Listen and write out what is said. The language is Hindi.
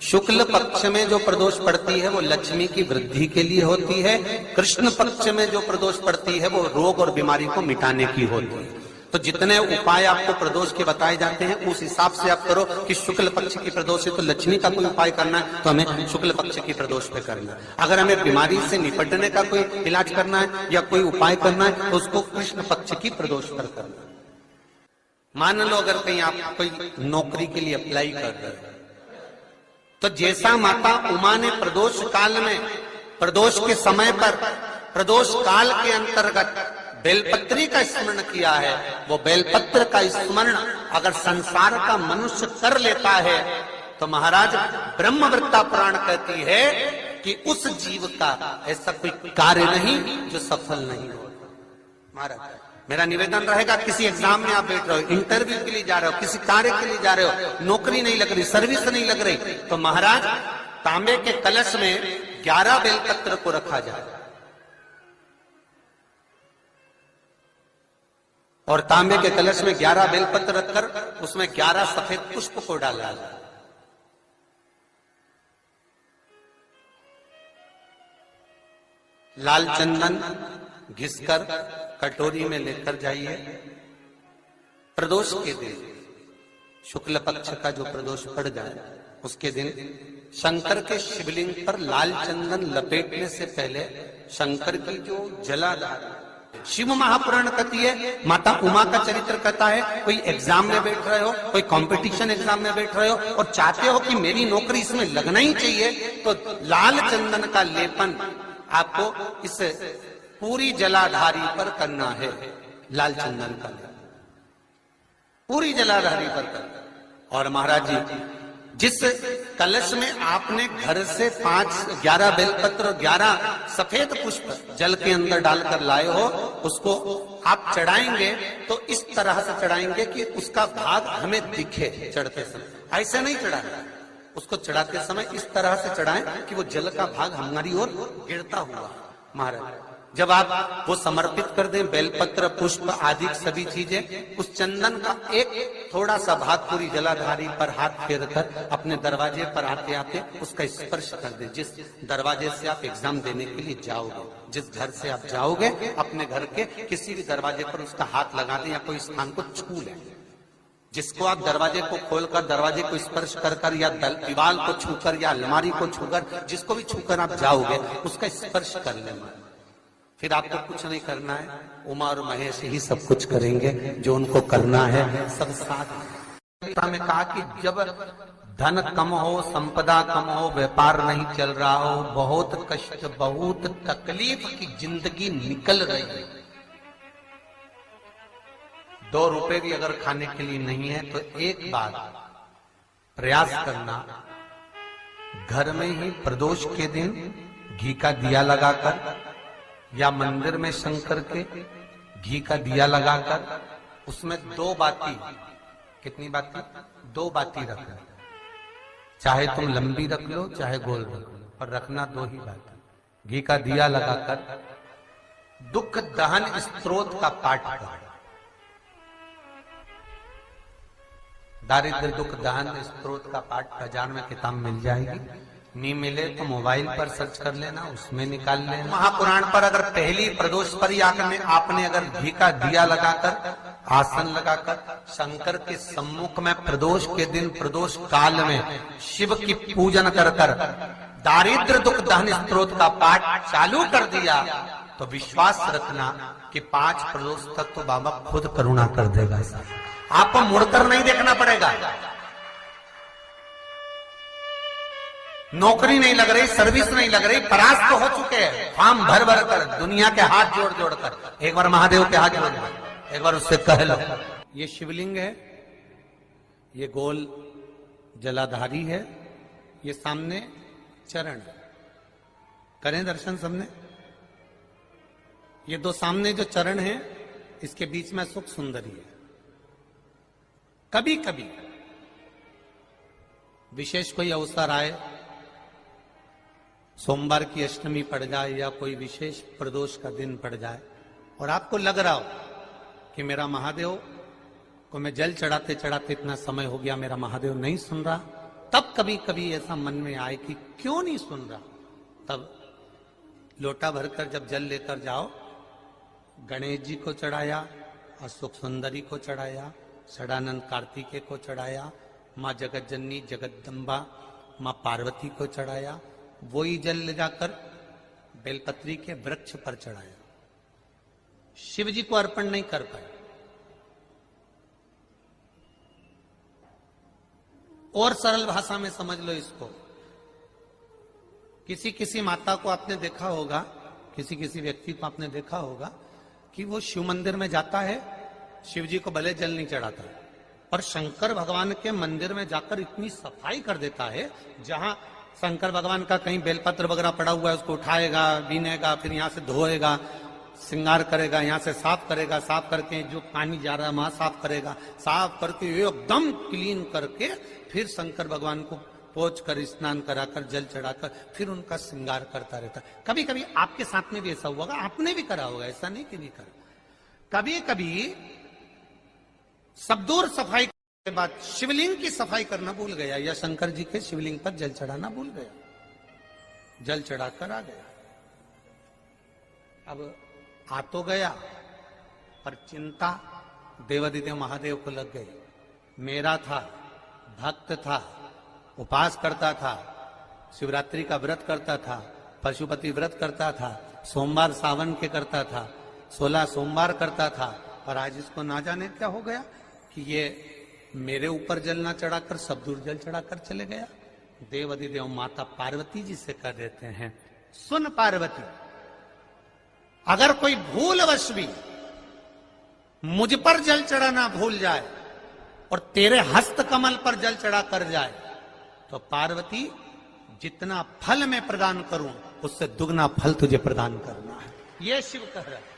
शुक्ल पक्ष में जो प्रदोष पड़ती है वो लक्ष्मी की वृद्धि के लिए होती है, कृष्ण पक्ष में जो प्रदोष पड़ती है वो रोग और बीमारी को मिटाने की होती है। तो जितने उपाय आपको प्रदोष के बताए जाते हैं उस हिसाब से आप करो कि शुक्ल पक्ष की प्रदोष है तो लक्ष्मी का कोई उपाय करना है तो हमें शुक्ल पक्ष की प्रदोष पे करना है। अगर हमें बीमारी से निपटने का कोई इलाज करना है या कोई उपाय करना है तो उसको कृष्ण पक्ष की प्रदोष पर करना है। मान लो अगर कहीं आप कोई नौकरी के लिए अप्लाई कर रहे हैं तो जैसा माता उमा ने प्रदोष काल में प्रदोष के समय पर प्रदोष काल के अंतर्गत बेलपत्री का स्मरण किया है, वो बेलपत्र का स्मरण अगर संसार का मनुष्य कर लेता है तो महाराज ब्रह्मवृत्ता पुराण कहती है कि उस जीव का ऐसा कोई कार्य नहीं जो सफल नहीं होता। महाराज मेरा निवेदन रहेगा, किसी एग्जाम में आप बैठ रहे हो, इंटरव्यू के लिए जा रहे हो, किसी कार्य के लिए जा रहे हो, नौकरी नहीं लग रही, सर्विस नहीं लग रही, तो महाराज तांबे के कलश में 11 बेलपत्र को रखा जाए और तांबे के कलश में 11 बेलपत्र रखकर उसमें 11 सफेद पुष्प को डाला जाए। लाल चंदन घिसकर कटोरी में लेकर जाइए। प्रदोष के दिन शुक्ल पक्ष का जो प्रदोष पड़ जाए उसके दिन शंकर के शिवलिंग पर लाल चंदन लपेटने से पहले शंकर की जो जलाधार, शिव महापुराण कहती है, माता उमा का चरित्र कहता है, कोई एग्जाम में बैठ रहे हो, कोई कंपटीशन एग्जाम में बैठ रहे हो और चाहते हो कि मेरी नौकरी इसमें लगना ही चाहिए, तो लाल चंदन का लेपन आपको इस पूरी जलाधारी पर करना है। लाल चंदन का पूरी जलाधारी पर करना। और महाराज जी जिस कलश में आपने घर से 11 बेलपत्र और 11 सफेद पुष्प जल के अंदर डालकर लाए हो उसको आप चढ़ाएंगे तो इस तरह से चढ़ाएंगे कि उसका भाग हमें दिखे चढ़ते समय। ऐसे नहीं चढ़ाना, उसको चढ़ाते समय इस तरह से चढ़ाएं कि वो जल का भाग हमारी ओर गिरता हुआ। महाराज जब आप वो समर्पित कर दें, बेलपत्र पुष्प आदि सभी चीजें, उस चंदन का एक थोड़ा सा भाग पूरी जलाधारी पर हाथ फेर कर अपने दरवाजे पर आते आते उसका स्पर्श कर दें। जिस दरवाजे से आप एग्जाम देने के लिए जाओगे, जिस घर से आप जाओगे, अपने घर के किसी भी दरवाजे पर उसका हाथ लगा दें या कोई स्थान को छू लें। जिसको आप दरवाजे को खोलकर दरवाजे को स्पर्श कर या दीवार को छूकर या अलमारी को छूकर जिसको भी छूकर आप जाओगे उसका स्पर्श कर लेना। फिर आपको कुछ नहीं करना है, उमा और महेश ही सब कुछ करेंगे जो उनको करना है, सब साथ में। कहा कि जब धन कम हो, संपदा कम हो, व्यापार नहीं चल रहा हो, बहुत कष्ट बहुत तकलीफ की जिंदगी निकल रही है, 2 रुपए भी अगर खाने के लिए नहीं है तो एक बार प्रयास करना, घर में ही प्रदोष के दिन घी का दिया लगाकर या मंदिर में शंकर के घी का दिया लगाकर उसमें 2 बाती, कितनी बाती? 2 बाती रखना। चाहे तुम लंबी रख लो चाहे गोल रख लो, पर रखना 2 ही बाती। घी का दिया लगाकर दुख दहन स्त्रोत का पाठ करो। दारिद्र दुख दहन स्त्रोत का पाठ बाजार में किताब मिल जाएगी, नहीं मिले तो मोबाइल पर सर्च कर लेना, उसमें निकाल लेना। महापुराण पर अगर पहली प्रदोष पर आपने अगर घी का दिया लगाकर आसन लगाकर शंकर के सम्मुख में प्रदोष के दिन प्रदोष काल में शिव की पूजन कर दारिद्र दुख दहन स्त्रोत का पाठ चालू कर दिया तो विश्वास रखना कि 5 प्रदोष तक तो बाबा खुद करुणा कर देगा। आपको मुड़कर नहीं देखना पड़ेगा। नौकरी नहीं लग रही, सर्विस नहीं लग रही, परास्त तो हो चुके हैं, फॉर्म भर भर कर, दुनिया के हाथ जोड़ जोड़ कर, एक बार महादेव के हाथ जोड़ जोड़, एक बार उससे कह लो। ये शिवलिंग है, ये गोल जलाधारी है, ये सामने चरण, करें दर्शन सबने। ये 2 सामने जो चरण है इसके बीच में सुख सुंदरी है। कभी कभी विशेष कोई अवसर आए, सोमवार की अष्टमी पड़ जाए या कोई विशेष प्रदोष का दिन पड़ जाए और आपको लग रहा हो कि मेरा महादेव को मैं जल चढ़ाते चढ़ाते इतना समय हो गया, मेरा महादेव नहीं सुन रहा, तब कभी कभी ऐसा मन में आए कि क्यों नहीं सुन रहा, तब लोटा भरकर जब जल लेकर जाओ, गणेश जी को चढ़ाया, अशोक सुंदरी को चढ़ाया, षडानंद कार्तिकेय को चढ़ाया, माँ जगत जननी जगदम्बा माँ पार्वती को चढ़ाया, वही जल ले जाकर बेलपत्री के वृक्ष पर चढ़ाया। शिव जी को अर्पण नहीं कर पाए। और सरल भाषा में समझ लो इसको, किसी किसी माता को आपने देखा होगा, किसी किसी व्यक्ति को आपने देखा होगा कि वो शिव मंदिर में जाता है, शिव जी को भले जल नहीं चढ़ाता, पर शंकर भगवान के मंदिर में जाकर इतनी सफाई कर देता है, जहां शंकर भगवान का कहीं बेलपत्र वगैरह पड़ा हुआ है उसको उठाएगा, बीनेगा, फिर यहां से धोएगा, श्रृंगार करेगा, यहां से साफ करेगा, साफ करके जो पानी जा रहा है वहां साफ करेगा, साफ करके एकदम क्लीन करके फिर शंकर भगवान को पोंछ कर स्नान कराकर जल चढ़ाकर फिर उनका श्रृंगार करता रहता है। कभी कभी आपके साथ में भी ऐसा हुआ होगा, आपने भी करा होगा, ऐसा नहीं कि नहीं करा। कभी कभी सब दूर सफाई के बाद शिवलिंग की सफाई करना भूल गया, या शंकर जी के शिवलिंग पर जल चढ़ाना भूल गया, जल चढ़ाकर आ गया। अब आ तो गया, पर चिंता देवादिदेव महादेव को लग गई। मेरा था, भक्त था, उपास करता था, शिवरात्रि का व्रत करता था, पशुपति व्रत करता था, सोमवार सावन के करता था, 16 सोमवार करता था, और आज इसको ना जाने क्या हो गया कि ये मेरे ऊपर जल ना चढ़ाकर सब दूर जल चढ़ाकर चले गया। देवादिदेव माता पार्वती जी से कर देते हैं, सुन पार्वती, अगर कोई भूलवश भी मुझ पर जल चढ़ाना भूल जाए और तेरे हस्त कमल पर जल चढ़ा कर जाए, तो पार्वती जितना फल मैं प्रदान करूं उससे दुगना फल तुझे प्रदान करना है। ये शिव कह रहा है।